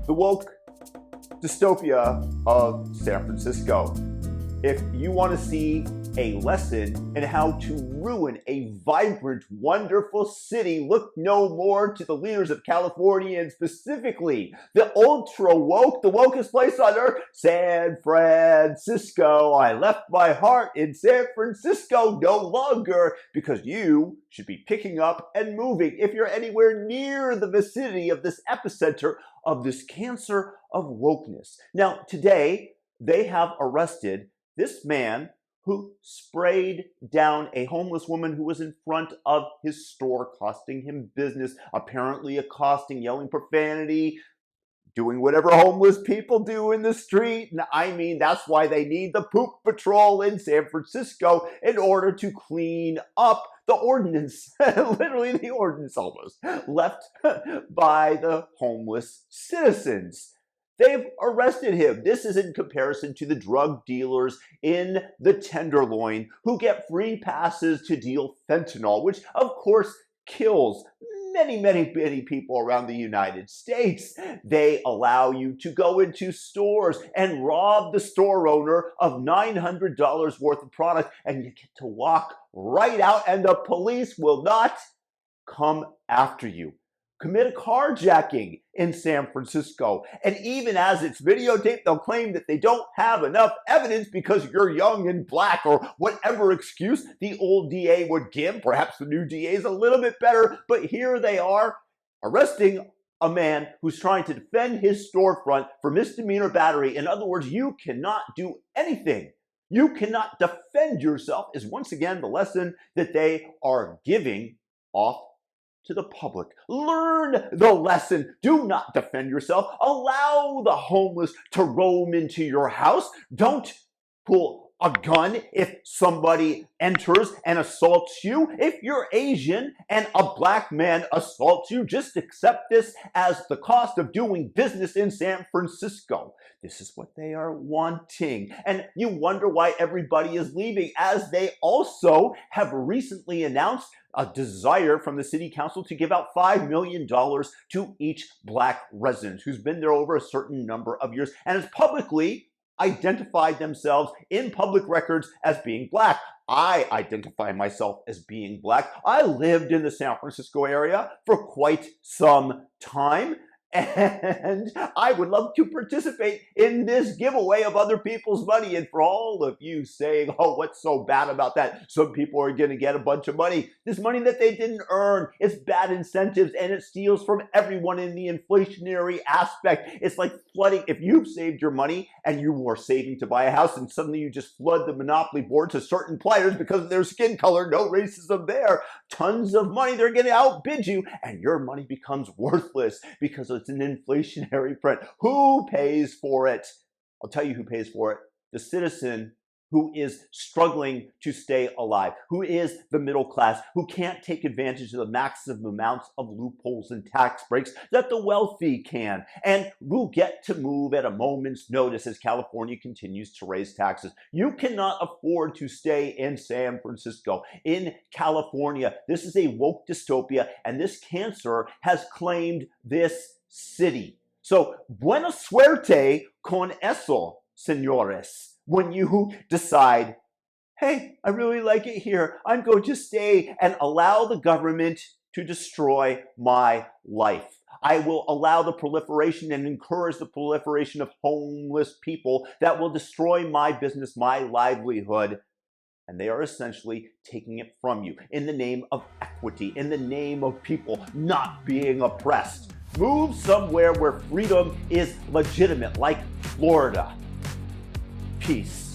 the woke dystopia of San Francisco. If you want to see a lesson in how to ruin a vibrant, wonderful city, look no more to the leaders of California, and specifically the ultra woke, the wokest place on earth, San Francisco. I left my heart in San Francisco no longer, because you should be picking up and moving if you're anywhere near the vicinity of this epicenter of this cancer of wokeness. Now, today, they have arrested this man who sprayed down a homeless woman who was in front of his store, costing him business, apparently accosting, yelling profanity, doing whatever homeless people do in the street. And I mean, that's why they need the poop patrol in San Francisco in order to clean up the ordinance, literally the ordinance almost, left by the homeless citizens. They've arrested him. This is in comparison to the drug dealers in the Tenderloin who get free passes to deal fentanyl, which of course kills many people around the United States. They allow you to go into stores and rob the store owner of $900 worth of product, and you get to walk right out and the police will not come after you. Commit a carjacking in San Francisco, and even as it's videotaped, they'll claim that they don't have enough evidence because you're young and black, or whatever excuse the old DA would give. Perhaps the new DA is a little bit better, but here they are arresting a man who's trying to defend his storefront for misdemeanor battery. In other words, you cannot do anything. You cannot defend yourself, is once again the lesson that they are giving off to the public. Learn the lesson. Do not defend yourself. Allow the homeless to roam into your house. Don't pull a gun if somebody enters and assaults you. If you're Asian and a black man assaults you, just accept this as the cost of doing business in San Francisco. This is what they are wanting. And you wonder why everybody is leaving, as they also have recently announced a desire from the city council to give out $5 million to each black resident who's been there over a certain number of years and has publicly identified themselves in public records as being black. I identify myself as being black. I lived in the San Francisco area for quite some time, and I would love to participate in this giveaway of other people's money. And for all of you saying, oh, what's so bad about that? Some people are going to get a bunch of money. This money that they didn't earn. It's bad incentives, and it steals from everyone in the inflationary aspect. It's like flooding. If you've saved your money and you were saving to buy a house, and suddenly you just flood the monopoly board to certain players because of their skin color, no racism there, tons of money, they're going to outbid you, and your money becomes worthless because it's an inflationary print. Who pays for it? I'll tell you who pays for it. The citizen who is struggling to stay alive, who is the middle class, who can't take advantage of the massive amounts of loopholes and tax breaks that the wealthy can, and will get to move at a moment's notice as California continues to raise taxes. You cannot afford to stay in San Francisco, in California. This is a woke dystopia, and this cancer has claimed this city. So, buena suerte con eso, señores. When you decide, hey, I really like it here, I'm going to stay and allow the government to destroy my life. I will allow the proliferation and encourage the proliferation of homeless people that will destroy my business, my livelihood. And they are essentially taking it from you in the name of equity, in the name of people not being oppressed. Move somewhere where freedom is legitimate, like Florida. Peace.